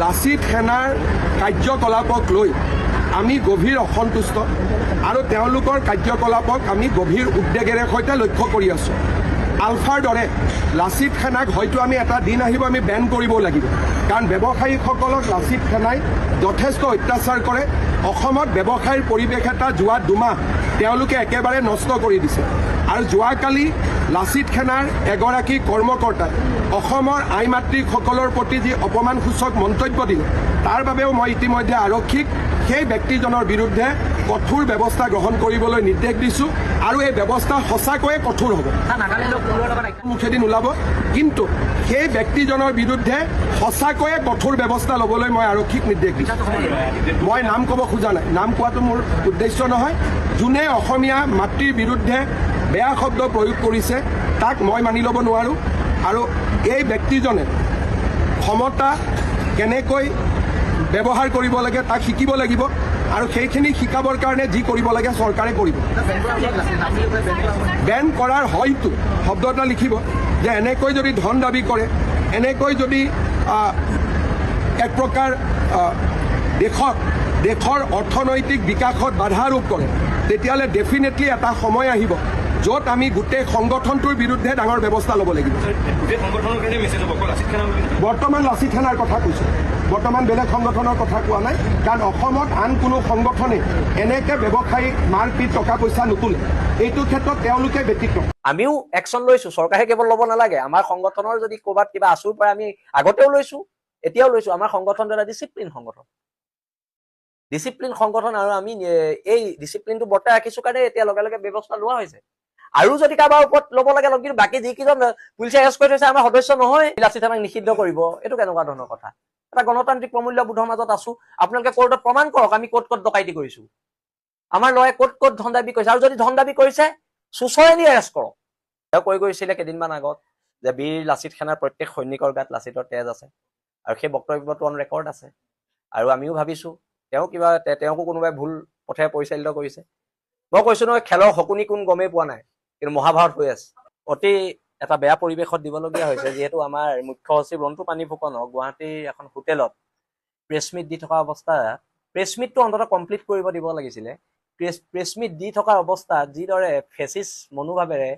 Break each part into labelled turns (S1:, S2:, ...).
S1: লাচিত সেনাৰ কাৰ্যকলাপক লৈ আমি গভীৰ অসন্তুষ্ট আৰু তেওঁলোকৰ কাৰ্যকলাপক আমি গভীৰ উদ্বেগেৰে সৈতে লক্ষ্য কৰি আছোঁ। আলফাৰ দৰে লাচিত সেনাক হয়তো আমি এটা দিন আহিব আমি বেন কৰিব লাগিব, কাৰণ ব্যৱসায়ীসকলক লাচিত সেনাই যথেষ্ট অত্যাচাৰ কৰে। অসমত ব্যৱসায়ৰ পৰিৱেশ এটা যোৱা দুমাহ তেওঁলোকে একেবাৰে নষ্ট কৰি দিছে। আৰু যোৱাকালি লাচিত সেনাৰ এগৰাকী কৰ্মকৰ্তাই অসমৰ আই মাতৃসকলৰ প্ৰতি যি অপমানসূচক মন্তব্য দিলে, তাৰ বাবেও মই ইতিমধ্যে আৰক্ষীক সেই ব্যক্তিজনৰ বিৰুদ্ধে কঠোৰ ব্যৱস্থা গ্ৰহণ কৰিবলৈ নিৰ্দেশ দিছোঁ আৰু এই ব্যৱস্থা সঁচাকৈয়ে কঠোৰ হ'ব। মুখেদি নোলাব, কিন্তু সেই ব্যক্তিজনৰ বিৰুদ্ধে সঁচাকৈয়ে কঠোৰ ব্যৱস্থা ল'বলৈ মই আৰক্ষীক নিৰ্দেশ দিছোঁ। মই নাম ক'ব খোজা নাই, নাম কোৱাটো মোৰ উদ্দেশ্য নহয়। যোনে অসমীয়া মাতৃৰ বিৰুদ্ধে বেয়া শব্দ প্ৰয়োগ কৰিছে তাক মই মানি ল'ব নোৱাৰোঁ, আৰু এই ব্যক্তিজনে ক্ষমতা কেনেকৈ ব্যৱহাৰ কৰিব লাগে তাক শিকিব লাগিব, আৰু সেইখিনি শিকাবৰ কাৰণে যি কৰিব লাগে চৰকাৰে কৰিব। বেন কৰাৰ হয়তো শব্দ এটা লিখিব যে এনেকৈ যদি ধন দাবী কৰে, এনেকৈ যদি এক প্ৰকাৰ দেশৰ অৰ্থনৈতিক বিকাশত বাধা আৰোপ কৰে, তেতিয়াহ'লে ডেফিনেটলি এটা সময় আহিব য'ত আমি গোটেই সংগঠনটোৰ বিৰুদ্ধে ডাঙৰ ব্যৱস্থা ল'ব লাগিব। বৰ্তমান লাচিত সেনাৰ কথা কৈছোঁ, বৰ্তমান বেলেগ সংগঠনৰ কথা কোৱা নাই, কাৰণ অসমত আন কোনো সংগঠনে এনেকৈ ব্যৱসায়িক মাৰপিট টকা পইচা নোতোলে। এইটো ক্ষেত্ৰত তেওঁলোকে ব্যতিক্ৰম।
S2: আমিও একশ্যন লৈছোঁ, চৰকাৰে কেৱল ল'ব নালাগে। আমাৰ সংগঠনৰ যদি ক'ৰবাত কিবা আঁচুৰ পৰা আমি আগতেও লৈছোঁ, এতিয়াও লৈছোঁ। আমাৰ সংগঠনটো এটা ডিচিপ্লিন সংগঠন, আৰু আমি এই ডিচিপ্লিনটো বৰ্তাই ৰাখিছোঁ কাৰণে এতিয়া লগে লগে ব্যৱস্থা লোৱা হৈছে। আৰু যদি কাৰোবাৰ ওপৰত ল'ব লাগে, কিন্তু বাকী যিকেইজন পুলিচে এৰেষ্ট কৰি থৈছে আমাৰ সদস্য নহয়, লাচিত সেনাক নিষিদ্ধ কৰিব, এইটো কেনেকুৱা ধৰণৰ কথা? এটা গণতান্ত্ৰিক প্ৰমূল্যবোধৰ মাজত আছো। আপোনালোকে কোৰ্টত প্ৰমাণ কৰক আমি ক'ত ডকাইতি কৰিছোঁ, আমাৰ ল'ৰাই ক'ত ধন দাবী কৰিছে, আৰু যদি ধন দাবী কৰিছে চুচৰেলি এৰেষ্ট কৰক। তেওঁ কৈ গৈছিলে কেইদিনমান আগত যে বীৰ লাচিত সেনাৰ প্ৰত্যেক সৈনিকৰ গাত লাচিতৰ তেজ আছে, আৰু সেই বক্তব্যটো অন ৰেকৰ্ড আছে। আৰু আমিও ভাবিছোঁ তেওঁকো কোনোবাই ভুল পথে পৰিচালিত কৰিছে। মই কৈছোঁ নহয়, খেলৰ শকুনি কোন গমেই পোৱা নাই, কিন্তু মহাভাৰত হৈ আছে। অতি এটা বেয়া পৰিৱেশত দিবলগীয়া হৈছে, যিহেতু আমাৰ মুখ্য সচিব ৰন্তু পানী ফুকনক গুৱাহাটীৰ এখন হোটেলত প্ৰেছমিট দি থকা অৱস্থাত, প্ৰেছমিটটো অন্ততঃ কমপ্লিট কৰিব দিব লাগিছিলে। প্ৰেছমিট দি থকা অৱস্থাত যিদৰে ফেচিছ মনোভাৱেৰে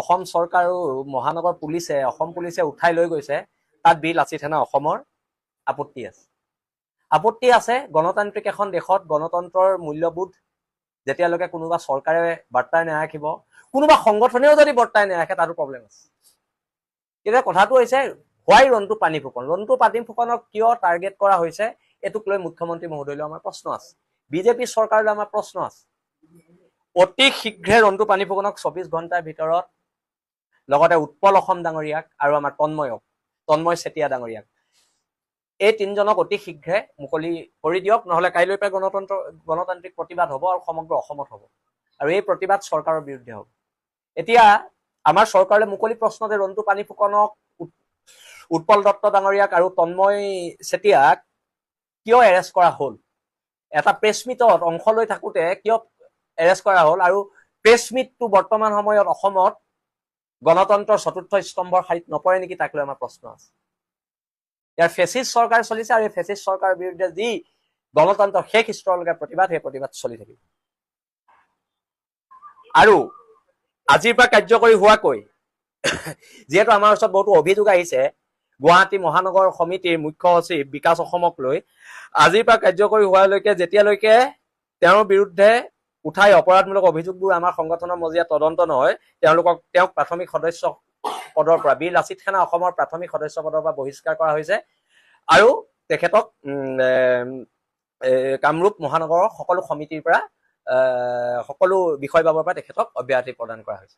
S2: অসম চৰকাৰ আৰু মহানগৰ পুলিচে, অসম পুলিচে উঠাই লৈ গৈছে, তাত বীৰ লাচিত সেনা অসমৰ আপত্তি আছে। গণতান্ত্ৰিক এখন দেশত গণতন্ত্ৰৰ মূল্যবোধ যেতিয়ালৈকে কোনোবা চৰকাৰে বাৰ্তাই নাৰাখিব, কোনোবা সংগঠনেও যদি বৰ্তাই নাৰাখে, তাতো প্ৰব্লেম আছে। এতিয়া কথাটো হৈছে, হোৱাই ৰন্তু পানী ফুকনক কিয় টাৰ্গেট কৰা হৈছে, এইটোক লৈ মুখ্যমন্ত্ৰী মহোদয়লৈ আমাৰ প্ৰশ্ন আছে, বিজেপি চৰকাৰলৈ আমাৰ প্ৰশ্ন আছে। অতি শীঘ্ৰে ৰন্তু পানী ফুকনক 24 ঘণ্টাৰ ভিতৰত, লগতে উৎপল অসম ডাঙৰীয়াক আৰু আমাৰ তন্ময় চেতিয়া ডাঙৰীয়াক, এই তিনিজনক অতি শীঘ্ৰে মুকলি কৰি দিয়ক, নহ'লে কাইলৈ পৰা গণতান্ত্ৰিক প্ৰতিবাদ হ'ব আৰু সমগ্ৰ অসমত হ'ব, আৰু এই প্ৰতিবাদ চৰকাৰৰ বিৰুদ্ধে হ'ব। এতিয়া আমাৰ চৰকাৰে মুকলি প্ৰশ্ন যে ৰন্তু পানী ফুকনক, উৎপল দত্ত ডাঙৰীয়াক আৰু তন্ময় চেতিয়াক কিয় এৰেষ্ট কৰা হ'ল, এটা প্ৰেছমিটত অংশ লৈ থাকোঁতে কিয় এৰেষ্ট কৰা হ'ল, আৰু প্ৰেছমিটটো বৰ্তমান সময়ত অসমত গণতন্ত্ৰৰ চতুৰ্থ স্তম্ভৰ শাৰীত নপৰে নেকি, তাক লৈ আমাৰ প্ৰশ্ন আছে। ইয়াৰ ফেচিছ চৰকাৰ চলিছে, আৰু এই ফেচিছ চৰকাৰৰ বিৰুদ্ধে যি গণতন্ত্ৰৰ শেষ স্তৰলৈকে প্ৰতিবাদ, সেই প্ৰতিবাদ চলি থাকিব। আৰু আজিৰ পৰা কাৰ্যকৰী হোৱাকৈ, যিহেতু আমাৰ ওচৰত বহুতো অভিযোগ আহিছে গুৱাহাটী মহানগৰ সমিতিৰ মুখ্য সচিব বিকাশ অসমক লৈ, আজিৰ পৰা কাৰ্যকৰী হোৱালৈকে যেতিয়ালৈকে তেওঁৰ বিৰুদ্ধে উঠাই অপৰাধমূলক অভিযোগবোৰ আমাৰ সংগঠনৰ মজিয়াত তদন্ত নহয়, তেওঁক প্ৰাথমিক সদস্য পদৰ পৰা, বীৰ লাচিত সেনা অসমৰ প্ৰাথমিক সদস্য পদৰ পৰা বহিষ্কাৰ কৰা হৈছে, আৰু তেখেতক কামৰূপ মহানগৰৰ সকলো সমিতিৰ পৰা, সকলো বিষয়বাবৰ পৰা তেখেতক অব্যাহতি প্ৰদান কৰা হৈছে।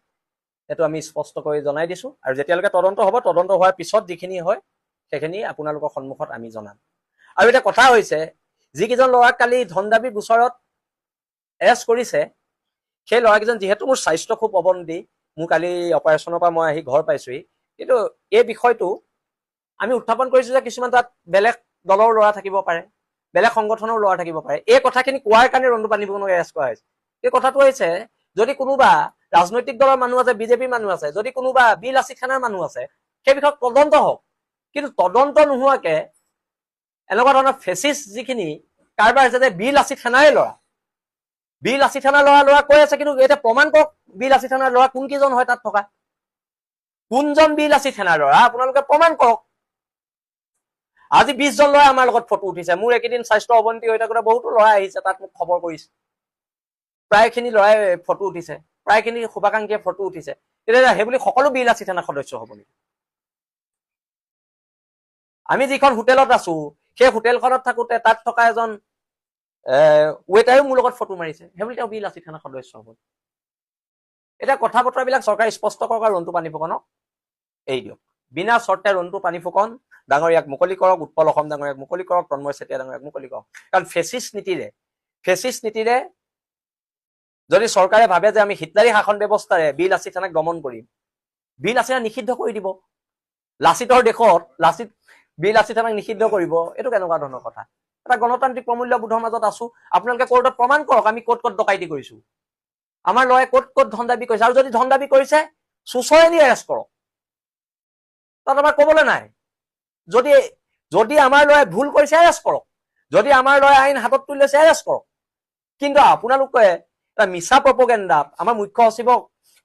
S2: সেইটো আমি স্পষ্টকৈ জনাই দিছোঁ, আৰু যেতিয়ালৈকে তদন্ত হ'ব, তদন্ত হোৱাৰ পিছত যিখিনি হয় সেইখিনি আপোনালোকৰ সন্মুখত আমি জনাম। আৰু এটা কথা হৈছে, যিকেইজন ল'ৰাক কালি ধন দাবী গোচৰত এৰেষ্ট কৰিছে, সেই ল'ৰাকেইজন, যিহেতু মোৰ স্বাস্থ্য খুব অৱনতি, মোৰ কালি অপাৰেশ্যনৰ পৰা মই আহি ঘৰ পাইছোঁহি, কিন্তু এই বিষয়টো আমি উত্থাপন কৰিছোঁ যে কিছুমান তাত বেলেগ দলৰ ল'ৰা থাকিব পাৰে, বেলেগ সংগঠনৰ ল'ৰা থাকিব পাৰে। এই কথাখিনি কোৱাৰ কাৰণে ৰন্তু পানী ফুকনক এৰেষ্ট কৰা হৈছে। এই কথাটো হৈছে, যদি কোনোবা ৰাজনৈতিক দলৰ মানুহ আছে, বিজেপিৰ মানুহ আছে, যদি কোনোবা বীৰ লাচিত সেনাৰ মানুহ আছে, সেই বিষয়ত তদন্ত হওক, কিন্তু তদন্ত নোহোৱাকে এনেকুৱা ধৰণৰ ফেচিছ যিখিনি কাৰবাৰ হৈছে যে বীৰ লাচিত সেনাৰে ল'ৰা, বীৰ লাচিত সেনাৰ ল'ৰা কৈ আছে, কিন্তু এতিয়া প্ৰমাণ কৰক বীৰ লাচিত সেনাৰ ল'ৰা কোন কেইজন হয় তাত থকা, কোনজন বীৰ লাচিত সেনাৰ ল'ৰা আপোনালোকে প্ৰমাণ কৰক। আজি 20 জন ল'ৰাই আমাৰ লগত ফটো উঠিছে। মোৰ একেদিন স্বাস্থ্য অৱনতি হৈ থাকোতে বহুতো ল'ৰাই আহিছে, তাত মোক খবৰ কৰিছে, প্ৰায়খিনি ল'ৰাই ফটো উঠিছে, প্ৰায়খিনি শুভাকাংক্ষীয়ে ফটো উঠিছে। তেতিয়া সেইবুলি সকলো বীৰ লাচিত সেনাৰ সদস্য হ'ব নেকি? আমি যিখন হোটেলত আছো সেই হোটেলখনত থাকোতে তাত থকা এজন ৱেটাৰেও মোৰ লগত ফটো মাৰিছে, সেইবুলি তেওঁ বীৰ লাচিত সেনাৰ সদস্য হ'ব। এতিয়া কথা বতৰাবিলাক চৰকাৰে স্পষ্ট কৰক আৰু ৰন্টু পানী ফুকনক এৰি দিয়ক। বিনা চৰ্তে ৰন্টু পানী ফুকন ডাঙৰীয়াক মুকলি কৰক, উৎপল অসম ডাঙৰীয়াক মুকলি কৰক, তন্ময় চেতিয়া ডাঙৰীয়াক মুকলি কৰক। কাৰণ ফেচিছ নীতিৰে যদি চৰকাৰে ভাবে যে আমি হিটলাৰী শাসন ব্যৱস্থাৰে বীৰ লাচিত সেনাক দমন কৰিম, বীৰ লাচিত নিষিদ্ধ কৰি দিব, লাচিতৰ দেশত বীৰ লাচিত সেনাক নিষিদ্ধ কৰিব, এইটো কেনেকুৱা ধৰণৰ কথা? এটা গণতান্ত্ৰিক প্ৰমূল্যবোধৰ মাজত আছো, আপোনালোকে কোৰ্টত প্ৰমাণ কৰক আমি ক'ত ডকাইতি কৰিছো, আমাৰ ল'ৰাই ক'ত ধন দাবী কৰিছে, আৰু যদি ধন দাবী কৰিছে চুচৰে এৰেষ্ট কৰক, তাত আমাৰ ক'বলৈ নাই। যদি আমাৰ ল'ৰাই ভুল কৰিছে এৰেষ্ট কৰক, যদি আমাৰ ল'ৰাই আইন হাতত তুলি লৈছে এৰেষ্ট কৰক। কিন্তু আপোনালোকে এটা মিছা প্ৰপগেণ্ডাত আমাৰ মুখ্য সচিবক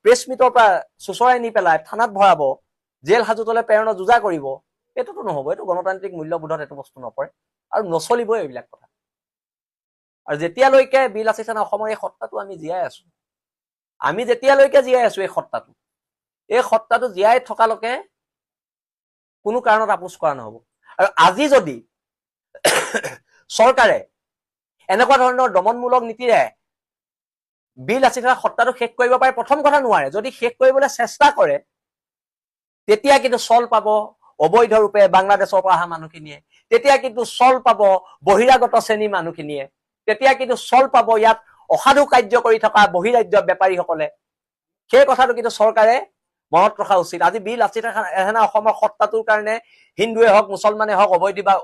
S2: প্ৰেছ মিটৰ পৰা চুচৰাই নি পেলাই থানাত ভৰাব, জেল হাজতলৈ প্ৰেৰণৰ যোজা কৰিব, এইটোতো নহ'ব। এইটো গণতান্ত্ৰিক মূল্যবোধত এইটো বস্তু নপৰে আৰু নচলিবই এইবিলাক কথা। আৰু যেতিয়ালৈকে বীৰ লাচিত সেনা অসমৰ এই সত্তাটো আমি জীয়াই আছো, আমি যেতিয়ালৈকে জীয়াই আছো এই সত্তাটো জীয়াই থকালৈকে কোনো কাৰণত আপোচ কৰা নহ'ব। আৰু আজি যদি চৰকাৰে এনেকুৱা ধৰণৰ দমনমূলক নীতিৰে বীৰ লাচিত সেনাৰ সত্তাটো শেষ কৰিব পাৰে, প্ৰথম কথা নোৱাৰে, যদি শেষ কৰিবলৈ চেষ্টা কৰে তেতিয়া কিন্তু চল পাব অবৈধ ৰূপে বাংলাদেশৰ পৰা অহা মানুহখিনিয়ে, তেতিয়া কিন্তু চল পাব বহিৰাগত শ্ৰেণীৰ মানুহখিনিয়ে, তেতিয়া কিন্তু চল পাব ইয়াত অসাধু কাৰ্য কৰি থকা বহিৰাজ্যৰ বেপাৰীসকলে। সেই কথাটো কিন্তু চৰকাৰে মনত ৰখা উচিত। আজি বীৰ লাচিত সেনা অসমৰ সত্তাটোৰ কাৰণে হিন্দুৱে হওক মুছলমানে হওক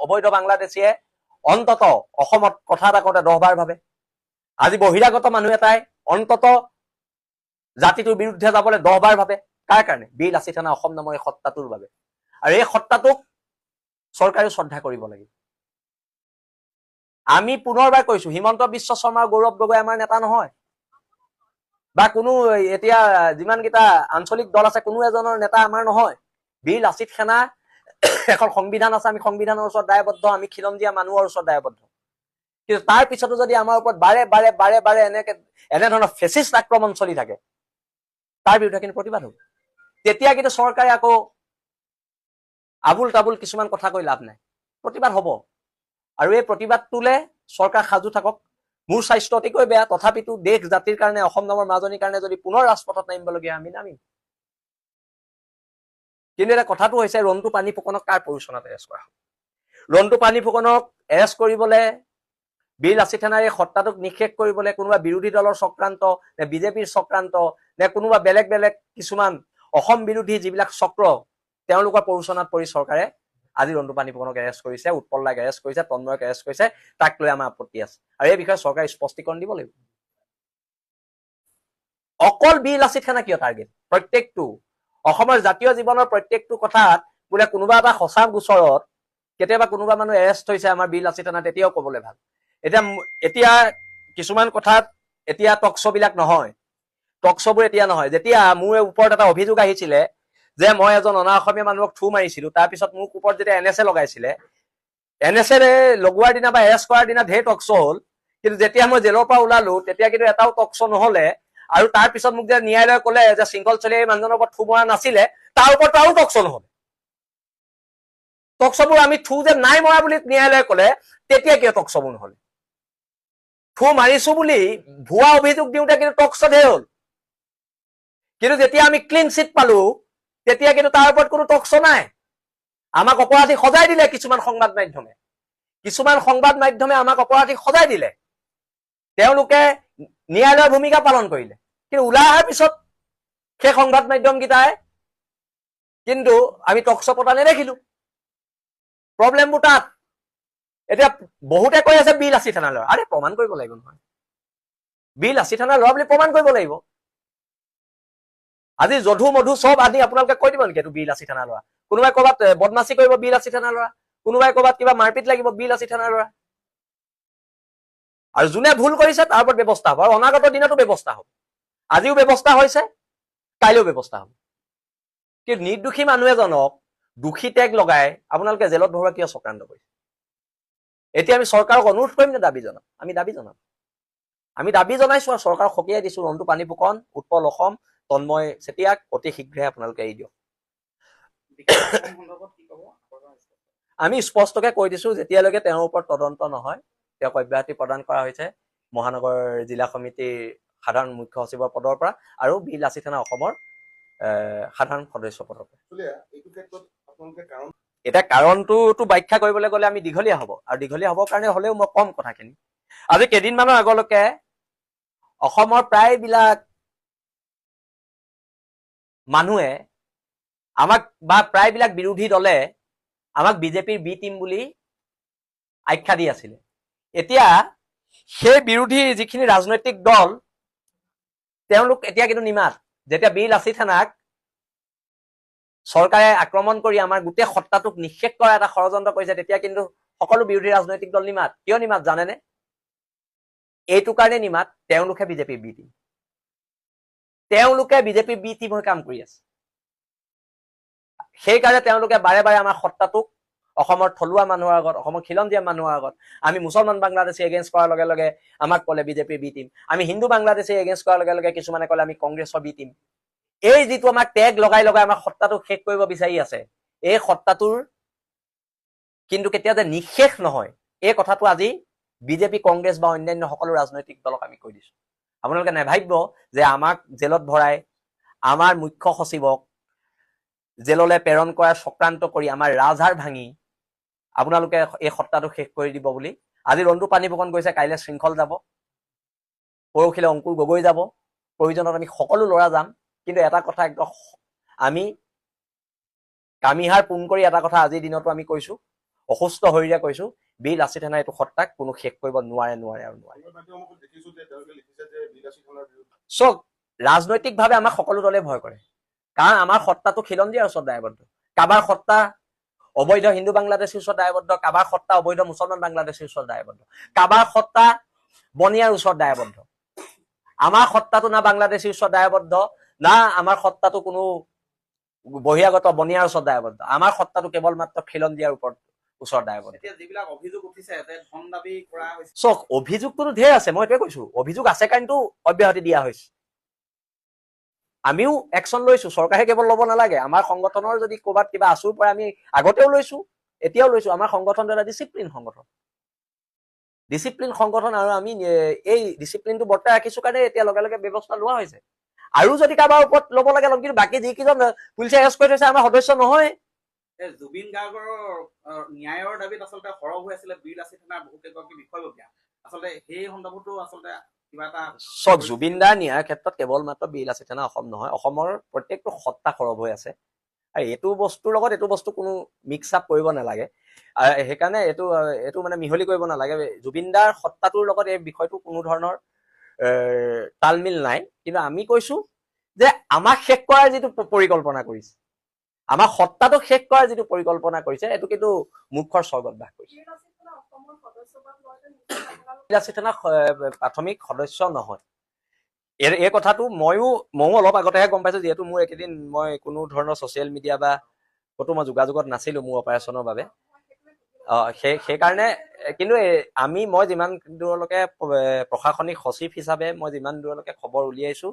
S2: অবৈধ বাংলাদেশীয়ে অন্তত অসমত কথা এটা কওঁতে 10 বাৰ ভাবে। আজি বহিৰাগত মানুহ এটাই অন্তত জাতিটোৰ বিৰুদ্ধে যাবলৈ 10 বাৰ ভাবে। কাৰ কাৰণে? বীৰ লাচিত সেনা অসম নামৰ এই সত্তাটোৰ বাবে। আৰু এই সত্তাটোক চৰকাৰেও শ্ৰদ্ধা কৰিব লাগিব। আমি পুনৰবাৰ কৈছো, হিমন্ত বিশ্ব শৰ্মা গৌৰৱ গগৈ আমাৰ নেতা নহয়, বা কোনো এতিয়া যিমানকেইটা আঞ্চলিক দল আছে কোনো এজনৰ নেতা আমাৰ নহয়। বীৰ লাচিত সেনা এখন সংবিধান আছে, আমি সংবিধানৰ ওচৰত দায়বদ্ধ, আমি খিলঞ্জীয়া মানুহৰ ওচৰত দায়বদ্ধ। কিন্তু তাৰ পিছতো যদি আমাৰ ওপৰত বাৰে বাৰে এনেধৰণৰ ফেচিষ্ট আক্ৰমণ চলি থাকে, তাৰ বিৰুদ্ধে কিন্তু প্ৰতিবাদ হ'ব। তেতিয়া কিন্তু চৰকাৰে আকৌ আবুল তাবুল কিছুমান কথা কৈ লাভ নাই, প্ৰতিবাদ হ'ব। আৰু এই প্ৰতিবাদটোলে চৰকাৰ সাজু থাকক। মোৰ স্বাস্থ্য অতিকৈ বেয়া, তথাপিতো দেশ জাতিৰ কাৰণে, অসম নামৰ মাজনীৰ কাৰণে যদি পুনৰ ৰাজপথত নামিবলগীয়া আমি নামিম। কিন্তু এটা কথাটো হৈছে, ৰন্টু পানী ফুকনক কাৰ পৰিচনত এৰেষ্ট কৰা হ'ব? ৰন্টু পানী ফুকনক এৰেষ্ট কৰিবলৈ, বীৰ লাচিত সেনাৰ এই সত্তাটোক নিষেধ কৰিবলৈ কোনোবা বিৰোধী দলৰ চক্ৰান্ত, নে বিজেপিৰ চক্ৰান্ত, নে কোনোবা বেলেগ কিছুমান অসম বিৰোধী যিবিলাক চক্ৰ, তেওঁলোকৰ পৰিচনত পৰি চৰকাৰে আজি ৰন্টু পানী ফুকনক এৰেষ্ট কৰিছে, উৎপল দাক এৰেষ্ট কৰিছে, তন্ময়ক এৰেষ্ট কৰিছে। তাক লৈ আমাৰ আপত্তি আছে, আৰু এই বিষয়ে চৰকাৰে স্পষ্টীকৰণ দিব লাগিব। অকল বীৰ লাচিত সেনা কিয় টাৰ্গেট? প্ৰত্যেকটো অসমৰ জাতীয় জীৱনৰ প্ৰত্যেকটো কথাত বোলে কোনোবা এটা সঁচা গোচৰত কেতিয়াবা কোনোবা মানুহ এৰেষ্ট হৈছে আমাৰ বীৰ লাচিত সেনা, তেতিয়াও ক'বলৈ ভাল। এতিয়া কিছুমান কথাত এতিয়া টকশ্ব' বিলাক নহয়, টকশ্ব'বোৰ এতিয়া নহয়। যেতিয়া মোৰ ওপৰত এটা অভিযোগ আহিছিলে যে মই এজন অনা অসমীয়া মানুহক থু মাৰিছিলো, তাৰপিছত মোক ওপৰত যেতিয়া NSA লগাইছিলে, NSA লগোৱাৰ দিনা বা এৰেষ্ট কৰাৰ দিনা ঢেৰ টকশ্ব' হ'ল, কিন্তু যেতিয়া মই জেলৰ পৰা ওলালো তেতিয়া কিন্তু এটাও টকশ্ব' নহলে। আৰু তাৰ পিছত মোক যে ন্যায়ালয়ে ক'লে যে শৃংখল চলিয়াই মানুহজনৰ ওপৰত থু মৰা নাছিলে, তাৰ ওপৰত আৰু টকশ্ব' নহলে। টকশ্ব'বোৰ আমি থু যে নাই মৰা বুলি ন্যায়ালয়ে ক'লে, তেতিয়া কিয় টকশ্ব'বোৰ নহলে? থু মাৰিছো বুলি ভুৱা অভিযোগ দিওঁতে কিন্তু টকশ্ব' ঢেৰ হ'ল, কিন্তু যেতিয়া আমি ক্লিন চিট পালো তেতিয়া কিন্তু তাৰ ওপৰত কোনো টকশ্ব' নাই। আমাক অপৰাধী সজাই দিলে কিছুমান সংবাদ মাধ্যমে আমাক অপৰাধী সজাই দিলে, তেওঁলোকে ন্যায়ালয়ৰ ভূমিকা পালন কৰিলে। কিন্তু ওলাই অহাৰ পিছত সেই সংবাদ মাধ্যম কেইটাই কিন্তু আমি টকশ্ব' পতা নেদেখিলো। প্ৰব্লেমবোৰ তাত। এতিয়া বহুতে কৈ আছে বীৰ লাচিত সেনাৰ ল'ৰা, আৰে প্ৰমাণ কৰিব লাগিব নহয়, বীৰ লাচিত সেনাৰ ল'ৰা বুলি প্ৰমাণ কৰিব লাগিব। আজি যধু মধু চব আদি আপোনালোকে কৈ দিব নেকি এইটো বীৰ লাচিত সেনাৰ ল'ৰা? কোনোবাই ক'ৰবাত বদমাচি কৰিব বীৰ লাচিত সেনাৰ ল'ৰা, কোনোবাই ক'ৰবাত কিবা মাৰপিট লাগিব বিলাসী থানাৰ ল'ৰা। আৰু যোনে ভুল কৰিছে তাৰ ওপৰত ব্যৱস্থা হ'ব, আৰু অনাগত দিনতো ব্যৱস্থা হ'ব। আজিও ব্যৱস্থা হৈছে, কাইলৈও ব্যৱস্থা হ'ব। কিন্তু নিৰ্দোষী মানুহ এজনক দোষী টেগ লগাই আপোনালোকে জেলত ভৰোৱা কিয় চক্ৰান্ত কৰিছে? এতিয়া আমি চৰকাৰক অনুৰোধ কৰিম নে দাবী জনাম? আমি দাবী জনাম। আমি দাবী জনাইছো আৰু চৰকাৰক সকীয়াই দিছো, ৰন্তু পানী ফুকন, উৎপল অসম, তন্ময় চেতিয়াক অতি শীঘ্ৰে আপোনালোকে এৰি দিয়ক। আমি স্পষ্টকে কৈ দিছো, যেতিয়ালৈকে তেওঁৰ ওপৰত তদন্ত নহয় তেওঁক অব্যাহতি প্ৰদান কৰা হৈছে মহানগৰ জিলা সমিতিৰ সাধাৰণ মুখ্য সচিবৰ পদৰ পৰা আৰু বিলাসী থানা অসমৰ সাধাৰণ সদস্য পদৰ পৰা। এতিয়া কাৰণটোতো ব্যাখ্যা কৰিবলৈ গ'লে আমি দীঘলীয়া হ'ব, আৰু দীঘলীয়া হ'বৰ কাৰণে হ'লেও মই কম কথাখিনি। আজি কেইদিনমানৰ আগলৈকে অসমৰ প্ৰায়বিলাক মানুহে আমাক বা প্ৰায়বিলাক বিৰোধী দলে আমাক বিজেপিৰ বি টিম বুলি আখ্যা দি আছিলে। এতিয়া সেই বিৰোধী যিখিনি ৰাজনৈতিক দল তেওঁলোক এতিয়া কিন্তু নিমাত। যেতিয়া বিলাসী থানাক চৰকাৰে আক্ৰমণ কৰি আমাৰ গোটেই সত্তাটোক নিঃশেষ কৰা এটা ষড়যন্ত্ৰ কৰিছে, তেতিয়া কিন্তু সকলো বিৰোধী ৰাজনৈতিক দল নিমাত। কিয় নিমাত জানেনে? এইটো কাৰণে নিমাত, তেওঁলোকে বিজেপিৰ বি টিম। তেওঁলোকে বিজেপিৰ বি টিম হৈ কাম কৰি আছে। সেইকাৰণে তেওঁলোকে বাৰে বাৰে আমাৰ সত্তাটোক অসমৰ থলুৱা মানুহৰ আগত, অসমৰ খিলঞ্জীয়া মানুহৰ আগত, আমি মুছলমান বাংলাদেশী এগেইনষ্ট কৰাৰ লগে লগে আমাক ক'লে বিজেপিৰ বি টিম, আমি হিন্দু বাংলাদেশী এগেইনষ্ট কৰাৰ লগে লগে কিছুমানে ক'লে আমি কংগ্ৰেছৰ বি টিম। এই যিটো আমাক টেগ লগাই লগাই আমাৰ সত্তাটোক শেষ কৰিব বিচাৰি আছে, এই সত্তাটোৰ কিন্তু কেতিয়া যে নিঃশেষ নহয়, এই কথাটো আজি বিজেপি, কংগ্ৰেছ বা অন্যান্য সকলো ৰাজনৈতিক দলক আমি কৈ দিছো। আপোনালোকে নেভাবিব যে আমাক জেলত ভৰাই আমাৰ মুখ্য সচিবক জেললৈ প্ৰেৰণ কৰাৰ চক্ৰান্ত কৰি আমাৰ ৰাজহাৰ ভাঙি আপোনালোকে এই সত্তাটো শেষ কৰি দিব বুলি। আজি ৰন্তু পানী ফুকন গৈছে, কাইলৈ শৃংখল যাব, পৰহিলে অংকুৰ গগৈ যাব, প্ৰয়োজনত আমি সকলো ল'ৰা যাম। কিন্তু এটা কথা একদম আমি কামিহাৰ পোন কৰি এটা কথা আজিৰ দিনতো আমি কৈছো, অসুস্থ শৰীৰে কৈছো, বিলাসী থানাই এইটো সত্তাক কোনো শেষ কৰিব নোৱাৰে আৰু নোৱাৰে। চক ৰাজনৈতিকভাৱে আমাক সকলো দলে ভয় কৰে, কাৰণ আমাৰ সত্তাটো খিলঞ্জীয়াৰ ওচৰত দায়বদ্ধ। কাবাৰ সত্তা অবৈধ হিন্দু বাংলাদেশীৰ ওচৰত দায়বদ্ধ, কাবাৰ সত্তা অবৈধ মুছলমান বাংলাদেশীৰ ওচৰত দায়বদ্ধ, কাবাৰ সত্তা বনিয়াৰ ওচৰত দায়বদ্ধ। আমাৰ সত্তাটো না বাংলাদেশীৰ ওচৰত দায়বদ্ধ, না আমাৰ সত্তাটো কোনো বহিৰাগত বনিয়াৰ ওচৰত দায়বদ্ধ। আমাৰ সত্তাটো কেৱল মাত্ৰ খিলঞ্জীয়াৰ ওচৰত দায়বদ্ধ।
S3: যিবিলাক অভিযোগ উঠিছে যে ধন দাবী কৰা হৈছে,
S2: চক অভিযোগটোতো ঢেৰ আছে, মই এইটোৱে কৈছো, অভিযোগ আছে কাৰণেতো অব্যাহতি দিয়া হৈছে। আমিও একশ্যন লৈছো, চৰকাৰে কেৱল ল'ব নালাগে। আমাৰ সংগঠনৰ যদি ক'ৰবাত কিবা আঁচুৰ পৰে আমি আগতেও লৈছো, এতিয়াও লৈছো। আমাৰ সংগঠনটো এটা ডিচিপ্লিন সংগঠন, আৰু আমি এই ডিচিপ্লিনটো বৰ্তাই ৰাখিছো কাৰণে এতিয়া লগে লগে ব্যৱস্থা লোৱা হৈছে। আৰু যদি কাৰোবাৰ ওপৰত ল'ব লাগে ল'ম, কিন্তু বাকী যিকেইজন পুলিচে এৰেষ্ট কৰি থৈছে আমাৰ সদস্য নহয়।
S3: জুবিন গাৰ্গৰ ন্যায়ৰ দাবীত আচলতে সৰব হৈ আছিলে বিলাসী থানাৰ বহু কেইগৰাকী বিষয়ববীয়া। আচলতে সেই সন্দৰ্ভতো আচলতে কিবা এটা
S2: চক জুবিন দাৰ ন্যায়ৰ ক্ষেত্ৰত কেৱল মাত্ৰ বিলাসী থানা অসম নহয়, অসমৰ প্ৰত্যেকটো সত্তা সৰব হৈ আছে। আৰু এইটো বস্তুৰ লগত এইটো বস্তু কোনো মিক্স আপ কৰিব নালাগে, সেইকাৰণে এইটো মানে মিহলি কৰিব নালাগে। জুবিন দাৰ সত্তাটোৰ লগত এই বিষয়টো কোনো ধৰণৰ তালমিল নাই। কিন্তু আমি কৈছো যে আমাক শেষ কৰাৰ যিটো পৰিকল্পনা কৰিছে, আমাৰ সত্তাটোক শেষ কৰাৰ যিটো পৰিকল্পনা কৰিছে, এইটো কিন্তু মূৰ্খৰ স্বৰ্গত বাস কৰিছে। বিলাসী থানা প্ৰাথমিক সদস্য নহয়, এই কথাটো ময়ো অলপ আগতেহে গম পাইছো, যিহেতু মোৰ এইকেইদিন মই কোনো ধৰণৰ ছচিয়েল মিডিয়া বা ক'তো মই যোগাযোগত নাছিলো মোৰ অপাৰেশ্যনৰ বাবে। সেইকাৰণে কিন্তু মই যিমান দূৰলৈকে প্ৰশাসনিক সচিব হিচাপে মই যিমান দূৰলৈকে খবৰ উলিয়াইছো,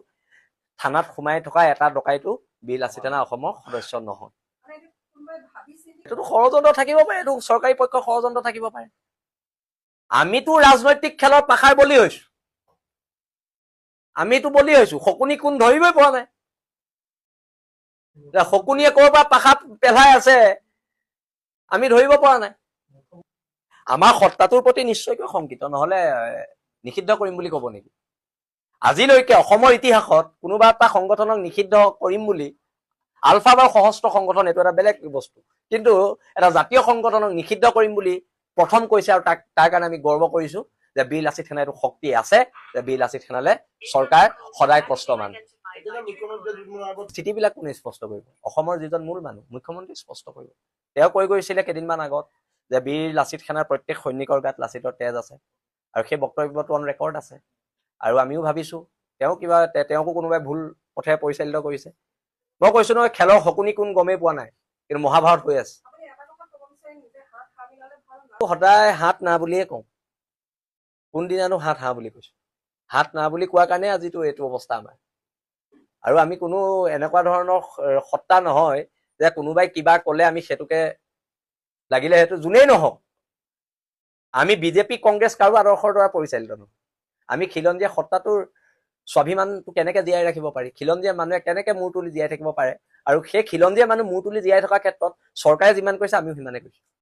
S2: থানাত সোমাই থকা এটা ডকাইতো বিলাসী থানা অসমৰ সদস্য নহয়। এইটোতো ষড়যন্ত্ৰ থাকিব পাৰে, এইটো চৰকাৰী পক্ষৰ ষড়যন্ত্ৰ থাকিব পাৰে। আমিতো ৰাজনৈতিক খেলৰ পাখাৰ বলি হৈছো, শকুনি কোন ধৰিবই পৰা নাই। শকুনিয়ে ক'ৰ পৰা পাখা পেলাই আছে আমি ধৰিব পৰা নাই। আমাৰ সত্তাটোৰ প্ৰতি নিশ্চয়কৈ শংকিত, নহলে নিষিদ্ধ কৰিম বুলি ক'ব নেকি? আজিলৈকে অসমৰ ইতিহাসত কোনোবা এটা সংগঠনক নিষিদ্ধ কৰিম বুলি, আলফা বা সশস্ত্ৰ সংগঠন এইটো এটা বেলেগ বস্তু, কিন্তু এটা জাতীয় সংগঠনক নিষিদ্ধ কৰিম বুলি প্ৰথম কৈছে, আৰু তাৰ কাৰণে আমি গৰ্ব কৰিছো যে বিলাসী থানা এইটো শক্তি আছে, যে বিলাসী থানালে চৰকাৰ সদায় প্ৰস্তুমান। স্থিতিবিলাক কোনে স্পষ্ট কৰিব? অসমৰ যিজন মূল মানুহ মুখ্যমন্ত্ৰী স্পষ্ট কৰিব। তেওঁ কৈ গৈছিলে কেইদিনমান আগত যে বীৰ লাচিত সেনাৰ প্ৰত্যেক সৈনিকৰ গাত লাচিতৰ তেজ আছে আৰু সেই বক্তব্যটো অন ৰেকৰ্ড আছে আৰু আমিও ভাবিছো তেওঁকো কোনোবাই ভুল পথেৰে পৰিচালিত কৰিছে মই কৈছো নহয় খেলৰ শকুনি কোন গমেই পোৱা নাই কিন্তু মহাভাৰত হৈ আছে সদায় হাত না বুলিয়ে কওঁ কোনদিনানো হাত হা বুলি কৈছো হাত না বুলি কোৱাৰ কাৰণে আজিতো এইটো অৱস্থা আমাৰ আৰু আমি কোনো এনেকুৱা ধৰণৰ সত্তা নহয় যে কোনোবাই কিবা কলে আমি সেইটোকে লাগিলে সেইটো যোনেই নহওক আমি বিজেপি কংগ্ৰেছ কাৰো আদৰ্শৰ দ্বাৰা পৰিচালিত নহয় আমি খিলঞ্জীয়া সত্তাটোৰ স্বাভিমানটো কেনেকে জীয়াই ৰাখিব পাৰি খিলঞ্জীয়া মানুহে কেনেকে মূৰ তুলি জীয়াই থাকিব পাৰে আৰু সেই খিলঞ্জীয়া মানুহ মূৰ তুলি জীয়াই থকাৰ ক্ষেত্ৰত চৰকাৰে যিমান কৈছে আমিও সিমানে কৈছো